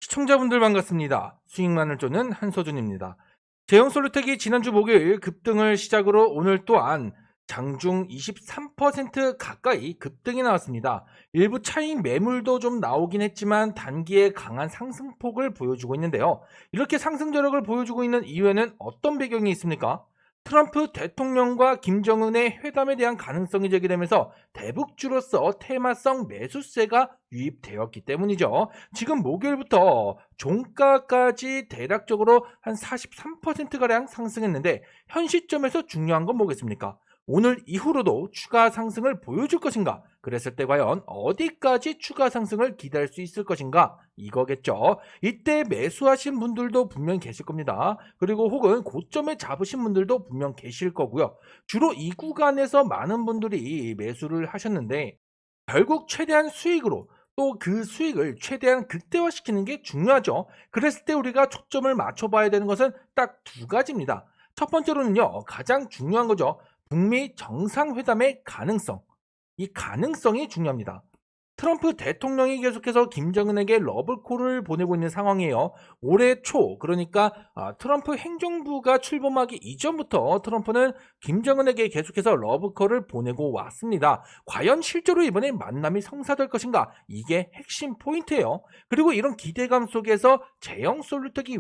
시청자분들 반갑습니다. 수익만을 쫓는 한서준입니다. 제형솔루텍이 지난주 목요일 급등을 시작으로 오늘 또한 장중 23% 가까이 급등이 나왔습니다. 일부 차익 매물도 좀 나오긴 했지만 단기에 강한 상승폭을 보여주고 있는데요. 이렇게 상승 저력을 보여주고 있는 이유에는 어떤 배경이 있습니까? 트럼프 대통령과 김정은의 회담에 대한 가능성이 제기되면서 대북주로서 테마성 매수세가 유입되었기 때문이죠. 지금 목요일부터 종가까지 대략적으로 한 43%가량 상승했는데 현 시점에서 중요한 건 뭐겠습니까? 오늘 이후로도 추가 상승을 보여줄 것인가? 그랬을 때 과연 어디까지 추가 상승을 기대할 수 있을 것인가? 이거겠죠. 이때 매수하신 분들도 분명 계실 겁니다. 그리고 혹은 고점에 잡으신 분들도 분명 계실 거고요. 주로 이 구간에서 많은 분들이 매수를 하셨는데 결국 최대한 수익으로 또 그 수익을 최대한 극대화시키는 게 중요하죠. 그랬을 때 우리가 초점을 맞춰봐야 되는 것은 딱 두 가지입니다. 첫 번째로는요, 가장 중요한 거죠. 북미 정상회담의 가능성. 이 가능성이 중요합니다. 트럼프 대통령이 계속해서 김정은에게 러브콜을 보내고 있는 상황이에요. 올해 초, 그러니까 트럼프 행정부가 출범하기 이전부터 트럼프는 김정은에게 계속해서 러브콜을 보내고 왔습니다. 과연 실제로 이번에 만남이 성사될 것인가? 이게 핵심 포인트예요. 그리고 이런 기대감 속에서 제형솔루텍이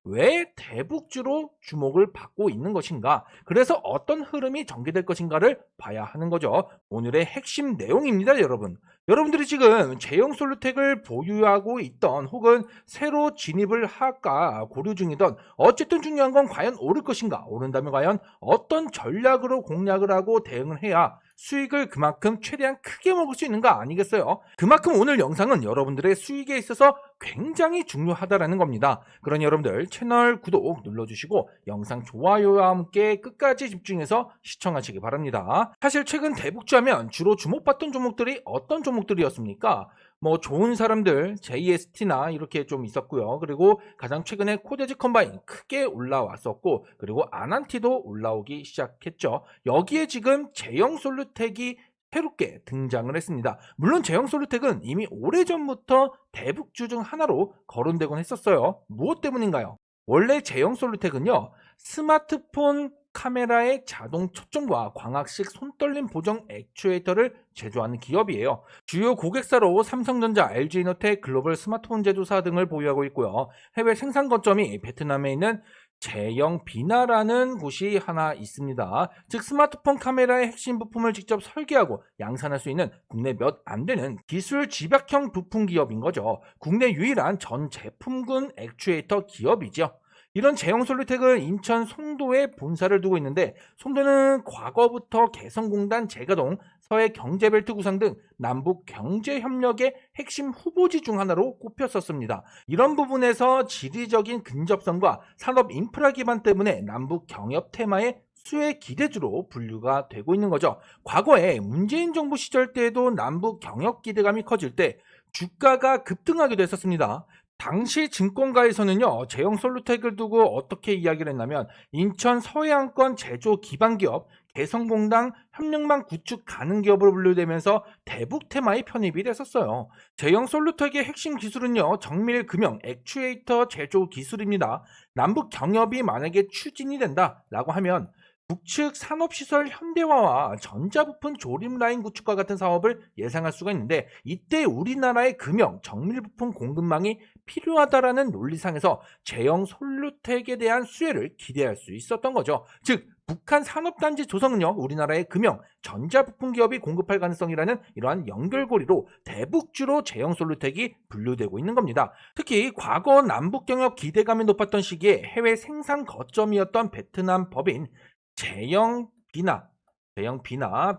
왜 대북주로 주목을 받고 있는 것인가? 그래서 어떤 흐름이 전개될 것인가를 봐야 하는 거죠. 오늘의 핵심 내용입니다, 여러분. 여러분들이 지금 제형솔루텍을 보유하고 있던 혹은 새로 진입을 할까 고려 중이던 어쨌든 중요한 건 과연 오를 것인가? 오른다면 과연 어떤 전략으로 공략을 하고 대응을 해야 수익을 그만큼 최대한 크게 먹을 수 있는가 아니겠어요? 그만큼 오늘 영상은 여러분들의 수익에 있어서 굉장히 중요하다라는 겁니다. 그러니 여러분들 채널 구독 눌러주시고 영상 좋아요와 함께 끝까지 집중해서 시청하시기 바랍니다. 사실 최근 대북주하면 주로 주목받던 종목들이 어떤 종목들이었습니까? 뭐 좋은 사람들 JST나 이렇게 좀 있었고요. 그리고 가장 최근에 코데지 컴바인 크게 올라왔었고, 그리고 아난티도 올라오기 시작했죠. 여기에 지금 제형솔루텍이 새롭게 등장을 했습니다. 물론 제형솔루텍은 이미 오래전부터 대북주 중 하나로 거론되곤 했었어요. 무엇 때문인가요? 원래 제형솔루텍은요, 스마트폰 카메라의 자동 초점과 광학식 손떨림 보정 액추에이터를 제조하는 기업이에요. 주요 고객사로 삼성전자, LG이노텍, 글로벌 스마트폰 제조사 등을 보유하고 있고요. 해외 생산 거점이 베트남에 있는 제영비나라는 곳이 하나 있습니다. 즉 스마트폰 카메라의 핵심 부품을 직접 설계하고 양산할 수 있는 국내 몇 안 되는 기술 집약형 부품 기업인 거죠. 국내 유일한 전 제품군 액추에이터 기업이죠. 이런 제형솔루텍은 인천 송도에 본사를 두고 있는데, 송도는 과거부터 개성공단 재가동, 서해 경제벨트 구상 등 남북 경제협력의 핵심 후보지 중 하나로 꼽혔었습니다. 이런 부분에서 지리적인 근접성과 산업 인프라 기반 때문에 남북 경협 테마의 수혜 기대주로 분류가 되고 있는 거죠. 과거에 문재인 정부 시절 때에도 남북 경협 기대감이 커질 때 주가가 급등하기도 했었습니다. 당시 증권가에서는요, 제형솔루텍을 두고 어떻게 이야기를 했냐면 인천 서해안권 제조 기반기업, 개성공단 협력망 구축 가능 기업으로 분류되면서 대북 테마에 편입이 됐었어요. 제형솔루텍의 핵심 기술은요, 정밀 금형 액추에이터 제조 기술입니다. 남북 경협이 만약에 추진이 된다라고 하면 북측 산업시설 현대화와 전자부품 조립 라인 구축과 같은 사업을 예상할 수가 있는데, 이때 우리나라의 금형, 정밀부품 공급망이 필요하다라는 논리상에서 제형솔루텍에 대한 수혜를 기대할 수 있었던 거죠. 즉 북한 산업단지 조성은요, 우리나라의 금형, 전자부품 기업이 공급할 가능성이라는 이러한 연결고리로 대북주로 제형솔루텍이 분류되고 있는 겁니다. 특히 과거 남북경협 기대감이 높았던 시기에 해외 생산 거점이었던 베트남 법인 제영비나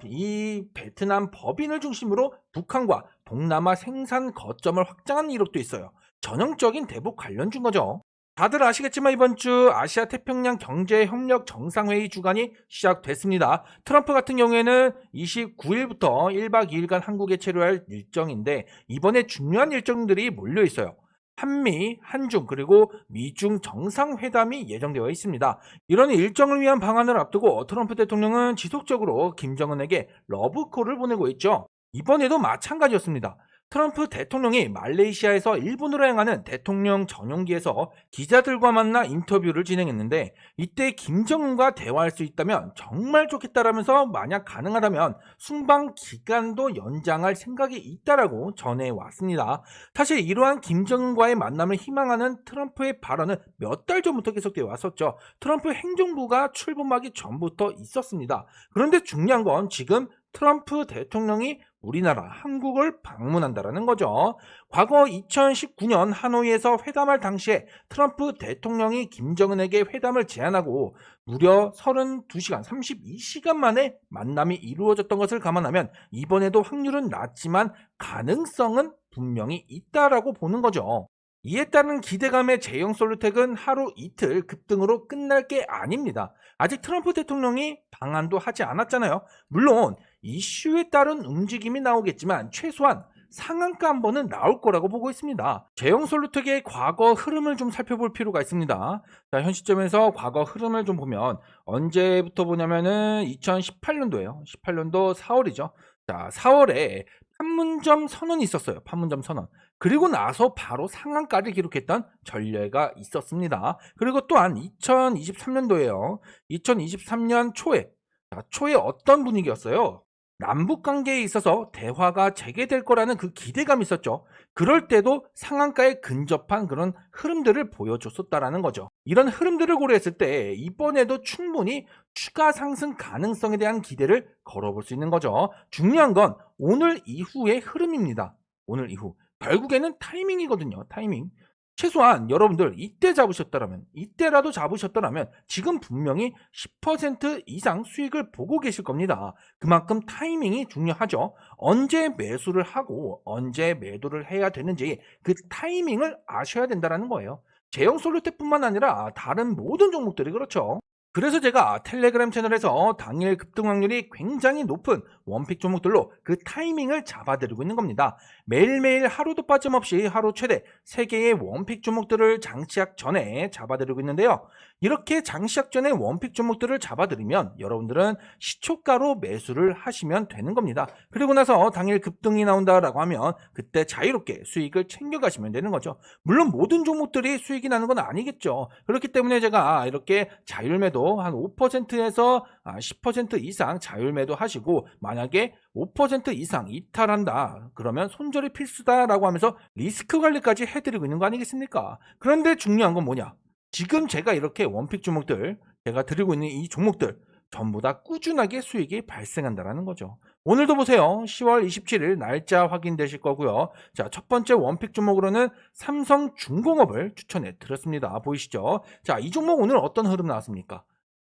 이 베트남 법인을 중심으로 북한과 동남아 생산 거점을 확장한 이력도 있어요. 전형적인 대북 관련주인 거죠. 다들 아시겠지만 이번 주 아시아 태평양 경제협력 정상회의 주간이 시작됐습니다. 트럼프 같은 경우에는 29일부터 1박 2일간 한국에 체류할 일정인데, 이번에 중요한 일정들이 몰려 있어요. 한미, 한중, 그리고 미중 정상회담이 예정되어 있습니다. 이런 일정을 위한 방안을 앞두고 트럼프 대통령은 지속적으로 김정은에게 러브콜을 보내고 있죠. 이번에도 마찬가지였습니다. 트럼프 대통령이 말레이시아에서 일본으로 향하는 대통령 전용기에서 기자들과 만나 인터뷰를 진행했는데, 이때 김정은과 대화할 수 있다면 정말 좋겠다라면서 만약 가능하다면 순방 기간도 연장할 생각이 있다라고 전해왔습니다. 사실 이러한 김정은과의 만남을 희망하는 트럼프의 발언은 몇 달 전부터 계속되어 왔었죠. 트럼프 행정부가 출범하기 전부터 있었습니다. 그런데 중요한 건 지금 트럼프 대통령이 우리나라, 한국을 방문한다라는 거죠. 과거 2019년 하노이에서 회담할 당시에 트럼프 대통령이 김정은에게 회담을 제안하고 무려 32시간, 32시간 만에 만남이 이루어졌던 것을 감안하면 이번에도 확률은 낮지만 가능성은 분명히 있다라고 보는 거죠. 이에 따른 기대감의 제영 솔루텍은 하루 이틀 급등으로 끝날 게 아닙니다. 아직 트럼프 대통령이 방한도 하지 않았잖아요. 물론 이슈에 따른 움직임이 나오겠지만 최소한 상한가 한 번은 나올 거라고 보고 있습니다. 제영 솔루텍의 과거 흐름을 좀 살펴볼 필요가 있습니다. 자, 현 시점에서 과거 흐름을 좀 보면 언제부터 보냐면은 2018년도예요. 18년도 4월이죠. 자, 4월에 판문점 선언이 있었어요. 판문점 선언. 그리고 나서 바로 상한가를 기록했던 전례가 있었습니다. 그리고 또한 2023년도에요. 2023년 초에 어떤 분위기였어요? 남북 관계에 있어서 대화가 재개될 거라는 그 기대감이 있었죠. 그럴 때도 상한가에 근접한 그런 흐름들을 보여줬었다라는 거죠. 이런 흐름들을 고려했을 때 이번에도 충분히 추가 상승 가능성에 대한 기대를 걸어볼 수 있는 거죠. 중요한 건 오늘 이후의 흐름입니다. 오늘 이후. 결국에는 타이밍이거든요. 타이밍. 최소한 여러분들 이때라도 잡으셨더라면 지금 분명히 10% 이상 수익을 보고 계실 겁니다. 그만큼 타이밍이 중요하죠. 언제 매수를 하고 언제 매도를 해야 되는지 그 타이밍을 아셔야 된다는 거예요. 제형 솔루텍뿐만 아니라 다른 모든 종목들이 그렇죠. 그래서 제가 텔레그램 채널에서 당일 급등 확률이 굉장히 높은 원픽 종목들로 그 타이밍을 잡아드리고 있는 겁니다. 매일매일 하루도 빠짐없이 하루 최대 3개의 원픽 종목들을 장시작 전에 잡아드리고 있는데요. 이렇게 장시작 전에 원픽 종목들을 잡아드리면 여러분들은 시초가로 매수를 하시면 되는 겁니다. 그리고 나서 당일 급등이 나온다라고 하면 그때 자유롭게 수익을 챙겨가시면 되는 거죠. 물론 모든 종목들이 수익이 나는 건 아니겠죠. 그렇기 때문에 제가 이렇게 자율매도 한 5%에서 10% 이상 자율매도 하시고, 만약에 5% 이상 이탈한다 그러면 손절이 필수다라고 하면서 리스크 관리까지 해드리고 있는 거 아니겠습니까? 그런데 중요한 건 뭐냐, 지금 제가 이렇게 원픽 종목들 제가 드리고 있는 이 종목들 전부 다 꾸준하게 수익이 발생한다는 거죠. 오늘도 보세요. 10월 27일 날짜 확인되실 거고요. 자, 첫 번째 원픽 종목으로는 삼성중공업을 추천해 드렸습니다. 보이시죠? 자, 이 종목 오늘 어떤 흐름 나왔습니까?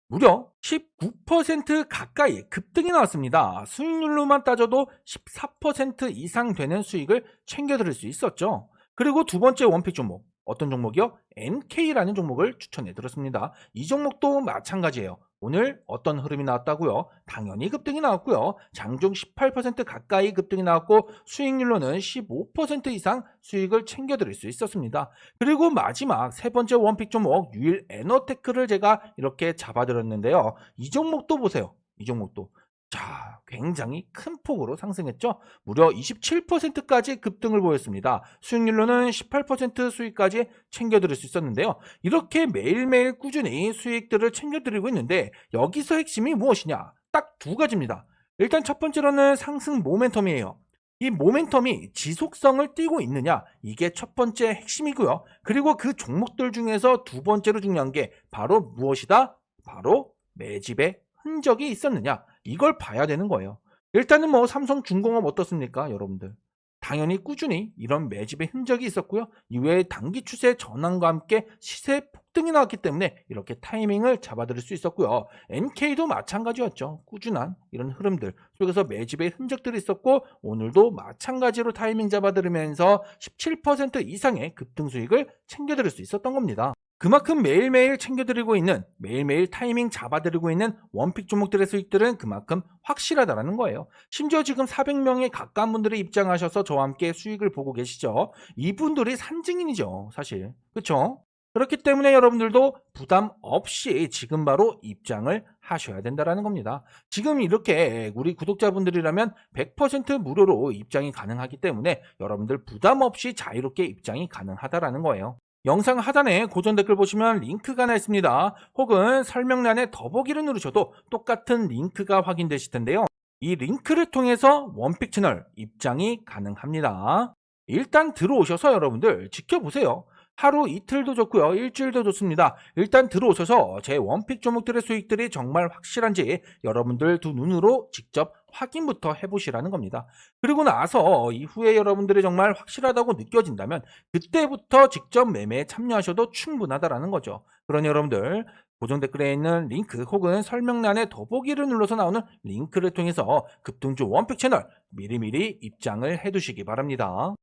무려 19% 가까이 급등이 나왔습니다. 수익률로만 따져도 14% 이상 되는 수익을 챙겨드릴 수 있었죠. 그리고 두 번째 원픽 종목, 어떤 종목이요? NK라는 종목을 추천해 드렸습니다. 이 종목도 마찬가지예요. 오늘 어떤 흐름이 나왔다고요? 당연히 급등이 나왔고요. 장중 18% 가까이 급등이 나왔고 수익률로는 15% 이상 수익을 챙겨드릴 수 있었습니다. 그리고 마지막 세 번째 원픽 종목 유일 에너테크를 제가 이렇게 잡아드렸는데요. 이 종목도 보세요. 이 종목도. 자, 굉장히 큰 폭으로 상승했죠. 무려 27%까지 급등을 보였습니다. 수익률로는 18% 수익까지 챙겨드릴 수 있었는데요. 이렇게 매일매일 꾸준히 수익들을 챙겨드리고 있는데 여기서 핵심이 무엇이냐? 딱 두 가지입니다. 일단 첫 번째로는 상승 모멘텀이에요. 이 모멘텀이 지속성을 띠고 있느냐, 이게 첫 번째 핵심이고요. 그리고 그 종목들 중에서 두 번째로 중요한 게 바로 무엇이다? 바로 매집의 흔적이 있었느냐, 이걸 봐야 되는 거예요. 일단은 뭐 삼성중공업 어떻습니까, 여러분들? 당연히 꾸준히 이런 매집의 흔적이 있었고요. 이외에 단기 추세 전환과 함께 시세 폭등이 나왔기 때문에 이렇게 타이밍을 잡아드릴 수 있었고요. NK도 마찬가지였죠. 꾸준한 이런 흐름들 속에서 매집의 흔적들이 있었고 오늘도 마찬가지로 타이밍 잡아드리면서 17% 이상의 급등 수익을 챙겨드릴 수 있었던 겁니다. 그만큼 매일매일 챙겨드리고 있는, 매일매일 타이밍 잡아드리고 있는 원픽 종목들의 수익들은 그만큼 확실하다는 거예요. 심지어 지금 400명에 가까운 분들이 입장하셔서 저와 함께 수익을 보고 계시죠. 이분들이 산증인이죠, 사실. 그렇죠? 그렇기 때문에 여러분들도 부담 없이 지금 바로 입장을 하셔야 된다는 겁니다. 지금 이렇게 우리 구독자분들이라면 100% 무료로 입장이 가능하기 때문에 여러분들 부담 없이 자유롭게 입장이 가능하다는 거예요. 영상 하단에 고정 댓글 보시면 링크가 하나 있습니다. 혹은 설명란에 더보기를 누르셔도 똑같은 링크가 확인되실 텐데요. 이 링크를 통해서 원픽 채널 입장이 가능합니다. 일단 들어오셔서 여러분들 지켜보세요. 하루 이틀도 좋고요. 일주일도 좋습니다. 일단 들어오셔서 제 원픽 종목들의 수익들이 정말 확실한지 여러분들 두 눈으로 직접 확인부터 해보시라는 겁니다. 그리고 나서 이후에 여러분들이 정말 확실하다고 느껴진다면 그때부터 직접 매매에 참여하셔도 충분하다라는 거죠. 그러니 여러분들 고정 댓글에 있는 링크 혹은 설명란에 더보기를 눌러서 나오는 링크를 통해서 급등주 원픽 채널 미리미리 입장을 해두시기 바랍니다.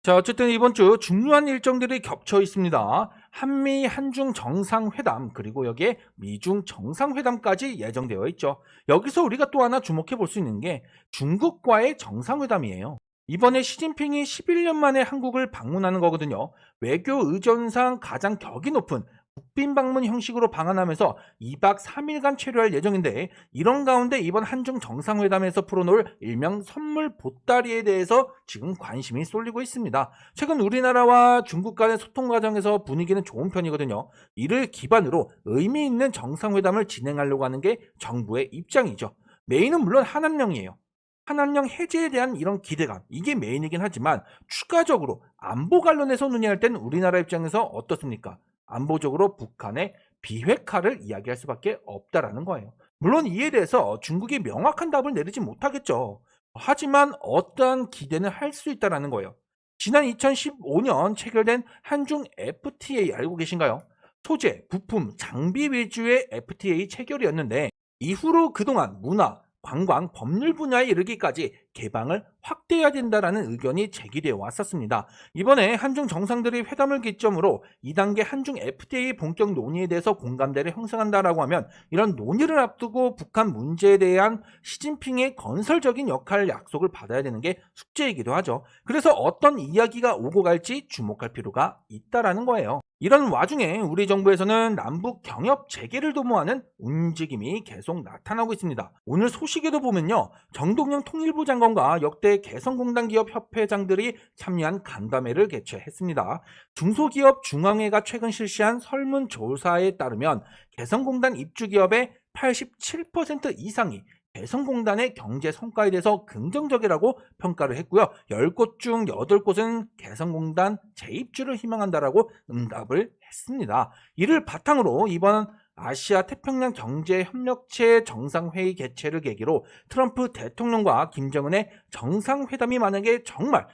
자, 어쨌든 이번 주 중요한 일정들이 겹쳐 있습니다. 한미 한중 정상회담 그리고 여기에 미중 정상회담까지 예정되어 있죠. 여기서 우리가 또 하나 주목해 볼 수 있는 게 중국과의 정상회담이에요. 이번에 시진핑이 11년 만에 한국을 방문하는 거거든요. 외교 의전상 가장 격이 높은 국빈 방문 형식으로 방한하면서 2박 3일간 체류할 예정인데 이런 가운데 이번 한중 정상회담에서 풀어놓을 일명 선물 보따리에 대해서 지금 관심이 쏠리고 있습니다. 최근 우리나라와 중국 간의 소통 과정에서 분위기는 좋은 편이거든요. 이를 기반으로 의미 있는 정상회담을 진행하려고 하는 게 정부의 입장이죠. 메인은 물론 한한령이에요. 한한령 해제에 대한 이런 기대감 이게 메인이긴 하지만 추가적으로 안보 관련해서 논의할 땐 우리나라 입장에서 어떻습니까? 안보적으로 북한의 비핵화를 이야기할 수밖에 없다라는 거예요. 물론 이에 대해서 중국이 명확한 답을 내리지 못하겠죠. 하지만 어떠한 기대는 할 수 있다라는 거예요. 지난 2015년 체결된 한중 FTA 알고 계신가요? 소재, 부품, 장비 위주의 FTA 체결이었는데 이후로 그동안 문화, 관광, 법률 분야에 이르기까지 개방을 확대해야 된다는 의견이 제기되어 왔었습니다. 이번에 한중 정상들이 회담을 기점으로 2단계 한중 FTA 본격 논의에 대해서 공감대를 형성한다라고 하면 이런 논의를 앞두고 북한 문제에 대한 시진핑의 건설적인 역할 약속을 받아야 되는 게 숙제이기도 하죠. 그래서 어떤 이야기가 오고 갈지 주목할 필요가 있다라는 거예요. 이런 와중에 우리 정부에서는 남북 경협 재개를 도모하는 움직임이 계속 나타나고 있습니다. 오늘 소식에도 보면요. 정동영 통일부 장관과 역대 개성공단 기업 협회장들이 참여한 간담회를 개최했습니다. 중소기업 중앙회가 최근 실시한 설문조사에 따르면 개성공단 입주기업의 87% 이상이 개성공단의 경제 성과에 대해서 긍정적이라고 평가를 했고요. 10곳 중 8곳은 개성공단 재입주를 희망한다라고 응답을 했습니다. 이를 바탕으로 이번 아시아 태평양 경제협력체 정상회의 개최를 계기로 트럼프 대통령과 김정은의 정상회담이 만약에 정말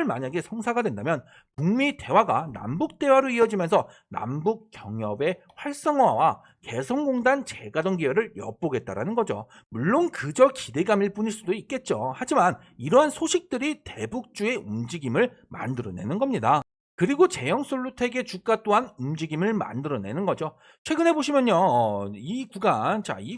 만약에 성사가 된다면 북미 대화가 남북 대화로 이어지면서 남북 경협의 활성화와 개성공단 재가동 기회를 엿보겠다라는 거죠. 물론 그저 기대감일 뿐일 수도 있겠죠. 하지만 이러한 소식들이 대북주의 움직임을 만들어내는 겁니다. 그리고 제형솔루텍의 주가 또한 움직임을 만들어내는 거죠. 최근에 보시면요, 이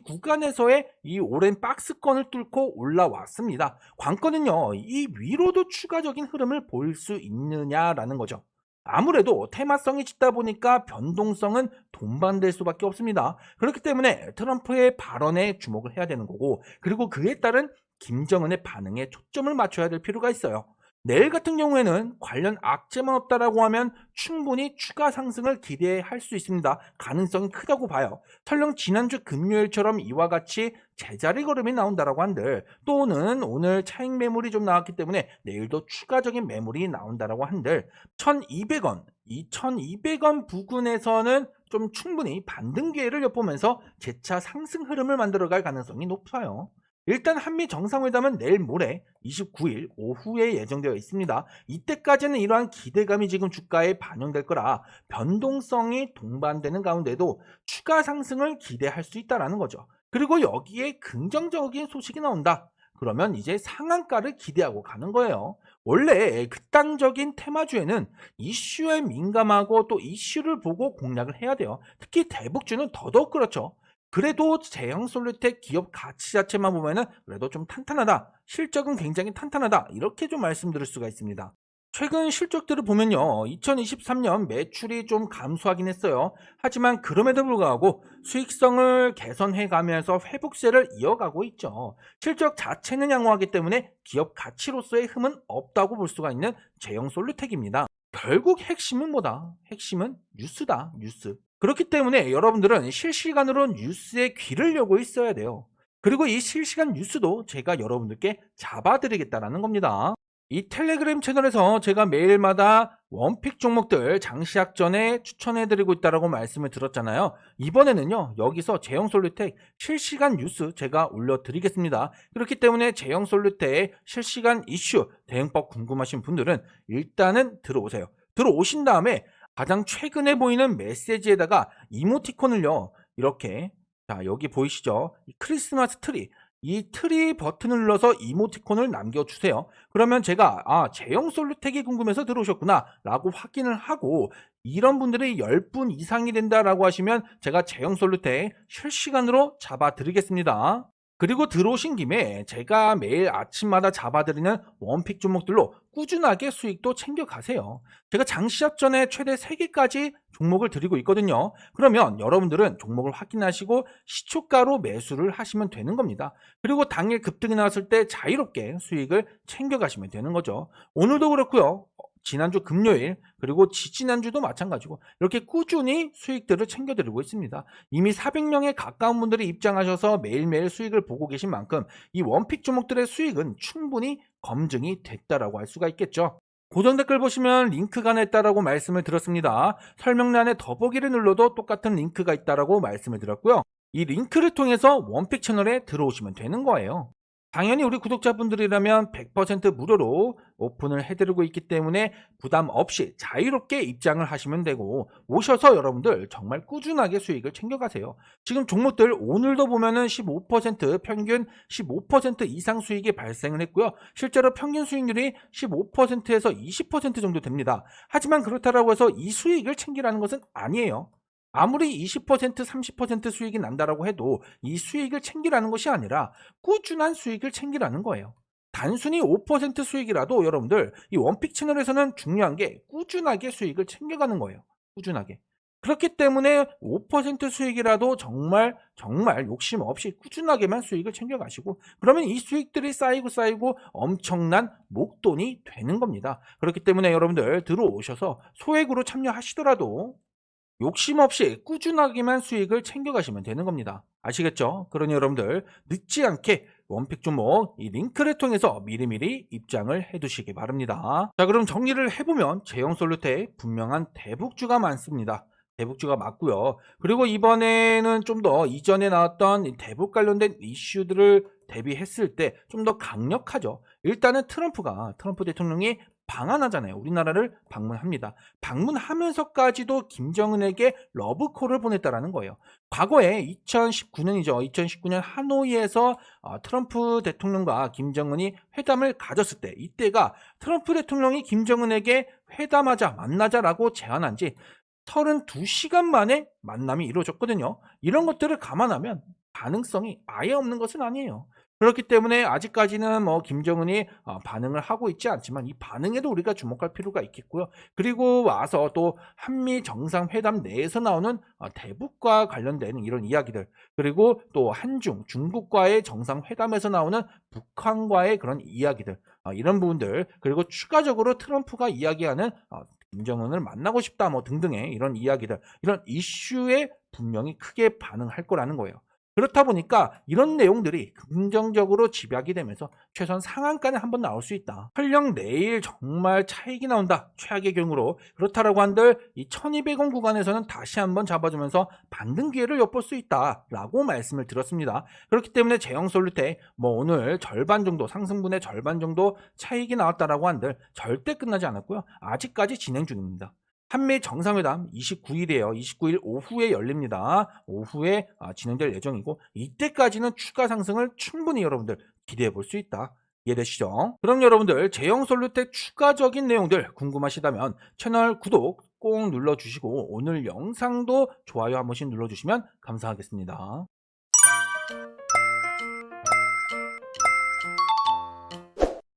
구간에서의 이 오랜 박스권을 뚫고 올라왔습니다. 관건은요, 이 위로도 추가적인 흐름을 보일 수 있느냐라는 거죠. 아무래도 테마성이 짙다 보니까 변동성은 동반될 수밖에 없습니다. 그렇기 때문에 트럼프의 발언에 주목을 해야 되는 거고, 그리고 그에 따른 김정은의 반응에 초점을 맞춰야 될 필요가 있어요. 내일 같은 경우에는 관련 악재만 없다라고 하면 충분히 추가 상승을 기대할 수 있습니다. 가능성이 크다고 봐요. 설령 지난주 금요일처럼 이와 같이 제자리 걸음이 나온다라고 한들 또는 오늘 차익 매물이 좀 나왔기 때문에 내일도 추가적인 매물이 나온다라고 한들 1200원, 이 1200원 부근에서는 좀 충분히 반등 기회를 엿보면서 재차 상승 흐름을 만들어갈 가능성이 높아요. 일단 한미 정상회담은 내일 모레 29일 오후에 예정되어 있습니다. 이때까지는 이러한 기대감이 지금 주가에 반영될 거라 변동성이 동반되는 가운데도 추가 상승을 기대할 수 있다는 거죠. 그리고 여기에 긍정적인 소식이 나온다. 그러면 이제 상한가를 기대하고 가는 거예요. 원래 극단적인 테마주에는 이슈에 민감하고 또 이슈를 보고 공략을 해야 돼요. 특히 대북주는 더더욱 그렇죠. 그래도 제형솔루텍 기업 가치 자체만 보면은 그래도 좀 탄탄하다. 실적은 굉장히 탄탄하다. 이렇게 좀 말씀드릴 수가 있습니다. 최근 실적들을 보면요. 2023년 매출이 좀 감소하긴 했어요. 하지만 그럼에도 불구하고 수익성을 개선해 가면서 회복세를 이어가고 있죠. 실적 자체는 양호하기 때문에 기업 가치로서의 흠은 없다고 볼 수가 있는 제형솔루텍입니다. 결국 핵심은 뭐다? 핵심은 뉴스다, 뉴스. 그렇기 때문에 여러분들은 실시간으로 뉴스에 귀를 열고 있어야 돼요. 그리고 이 실시간 뉴스도 제가 여러분들께 잡아드리겠다라는 겁니다. 이 텔레그램 채널에서 제가 매일마다 원픽 종목들 장시작 전에 추천해드리고 있다고 말씀을 드렸잖아요. 이번에는요, 여기서 제형솔루텍 실시간 뉴스 제가 올려드리겠습니다. 그렇기 때문에 제형솔루텍 실시간 이슈 대응법 궁금하신 분들은 일단은 들어오세요. 들어오신 다음에 가장 최근에 보이는 메시지에다가 이모티콘을요, 이렇게, 자, 여기 보이시죠? 이 크리스마스 트리. 이 트리 버튼을 눌러서 이모티콘을 남겨주세요. 그러면 제가 제형솔루텍이 궁금해서 들어오셨구나 라고 확인을 하고, 이런 분들이 10분 이상이 된다라고 하시면 제가 제형솔루텍 실시간으로 잡아드리겠습니다. 그리고 들어오신 김에 제가 매일 아침마다 잡아드리는 원픽 종목들로 꾸준하게 수익도 챙겨가세요. 제가 장시합 전에 최대 3개까지 종목을 드리고 있거든요. 그러면 여러분들은 종목을 확인하시고 시초가로 매수를 하시면 되는 겁니다. 그리고 당일 급등이 나왔을 때 자유롭게 수익을 챙겨가시면 되는 거죠. 오늘도 그렇고요. 지난주 금요일 그리고 지지난주도 마찬가지고 이렇게 꾸준히 수익들을 챙겨드리고 있습니다. 이미 400명에 가까운 분들이 입장하셔서 매일매일 수익을 보고 계신 만큼 이 원픽 종목들의 수익은 충분히 검증이 됐다라고 할 수가 있겠죠. 고정 댓글 보시면 링크가 냈다라고 말씀을 드렸습니다. 설명란에 더보기를 눌러도 똑같은 링크가 있다라고 말씀을 드렸고요. 이 링크를 통해서 원픽 채널에 들어오시면 되는 거예요. 당연히 우리 구독자분들이라면 100% 무료로 오픈을 해드리고 있기 때문에 부담 없이 자유롭게 입장을 하시면 되고, 오셔서 여러분들 정말 꾸준하게 수익을 챙겨가세요. 지금 종목들 오늘도 보면은 15% 평균 15% 이상 수익이 발생을 했고요. 실제로 평균 수익률이 15%에서 20% 정도 됩니다. 하지만 그렇다고 해서 이 수익을 챙기라는 것은 아니에요. 아무리 20% 30% 수익이 난다라고 해도 이 수익을 챙기라는 것이 아니라 꾸준한 수익을 챙기라는 거예요. 단순히 5% 수익이라도 여러분들 이 원픽 채널에서는 중요한 게 꾸준하게 수익을 챙겨가는 거예요. 꾸준하게. 그렇기 때문에 5% 수익이라도 정말 욕심 없이 꾸준하게만 수익을 챙겨가시고, 그러면 이 수익들이 쌓이고 엄청난 목돈이 되는 겁니다. 그렇기 때문에 여러분들 들어오셔서 소액으로 참여하시더라도 욕심 없이 꾸준하게만 수익을 챙겨가시면 되는 겁니다. 아시겠죠? 그러니 여러분들 늦지 않게 원픽 종목 이 링크를 통해서 미리미리 입장을 해두시기 바랍니다. 자, 그럼 정리를 해보면 제형솔루텍 분명한 대북주가 많습니다. 대북주가 맞고요. 그리고 이번에는 좀 더 이전에 나왔던 이 대북 관련된 이슈들을 대비했을 때 좀 더 강력하죠. 일단은 트럼프 대통령이 방한하잖아요. 우리나라를 방문합니다. 방문하면서까지도 김정은에게 러브콜을 보냈다라는 거예요. 과거에 2019년이죠. 2019년 하노이에서 트럼프 대통령과 김정은이 회담을 가졌을 때, 이때가 트럼프 대통령이 김정은에게 회담하자, 만나자라고 제안한 지 32시간 만에 만남이 이루어졌거든요. 이런 것들을 감안하면 가능성이 아예 없는 것은 아니에요. 그렇기 때문에 아직까지는 김정은이 반응을 하고 있지 않지만 이 반응에도 우리가 주목할 필요가 있겠고요. 그리고 와서 또 한미 정상회담 내에서 나오는 대북과 관련된 이런 이야기들, 그리고 또 한중, 중국과의 정상회담에서 나오는 북한과의 그런 이야기들, 이런 부분들, 그리고 추가적으로 트럼프가 이야기하는 김정은을 만나고 싶다 등등의 이런 이야기들, 이런 이슈에 분명히 크게 반응할 거라는 거예요. 그렇다 보니까 이런 내용들이 긍정적으로 집약이 되면서 최소한 상한가는 한번 나올 수 있다. 설령 내일 정말 차익이 나온다, 최악의 경우로 그렇다라고 한들 이 1200원 구간에서는 다시 한번 잡아주면서 반등 기회를 엿볼 수 있다라고 말씀을 드렸습니다. 그렇기 때문에 제형솔루텍 오늘 절반 정도, 상승분의 절반 정도 차익이 나왔다라고 한들 절대 끝나지 않았고요. 아직까지 진행 중입니다. 한미 정상회담 29일이에요. 29일 오후에 열립니다. 오후에 진행될 예정이고, 이때까지는 추가 상승을 충분히 여러분들 기대해 볼 수 있다. 이해되시죠? 그럼 여러분들 제형솔루텍 추가적인 내용들 궁금하시다면 채널 구독 꼭 눌러주시고 오늘 영상도 좋아요 한 번씩 눌러주시면 감사하겠습니다.